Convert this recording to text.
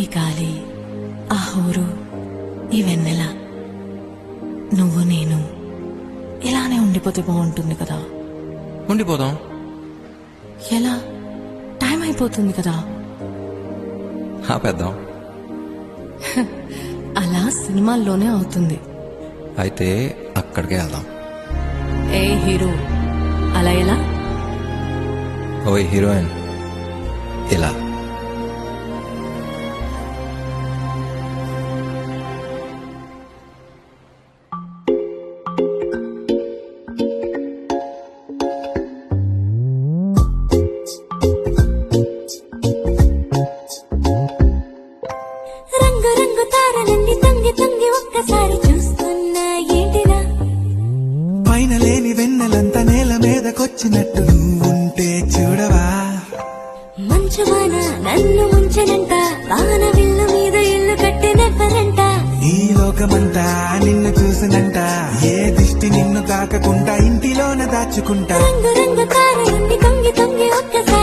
ఈ గాలి, ఆ ఊరు, ఈ వెన్నెల, నువ్వు నేను ఇలానే ఉండిపోతే బాగుంటుంది కదా. ఉండిపోదాం. ఎలా? టైం అయిపోతుంది కదా. ఆపేద్దాం. అలా సినిమాల్లోనే అవుతుంది. అయితే అక్కడికే వెళ్దాం. ఏ హీరో, అలా ఎలా? ఓయ్ హీరోయిన్, ఇలా. రంగు రంగు తారలన్నీ తొంగి తొంగి ఒక్కసారి చూస్తున్నా ఏంటిరా? పైన లేని వెన్నెలంతా నేల మీదకొచ్చినట్టు నువ్వుంటే చూడవా? మంచువాన నన్ను ముంచనంట, వాన విల్లు మీద ఇల్లు కట్టినెవ్వరంట. ఈ లోకమంతా నిన్ను చూసినంట, ఏ దిష్టి నిన్ను తాకకుండా ఇంటిలోన దాచుకుంటా. రంగు రంగు తారలన్నీ తొంగి తొంగి ఒక్కసారి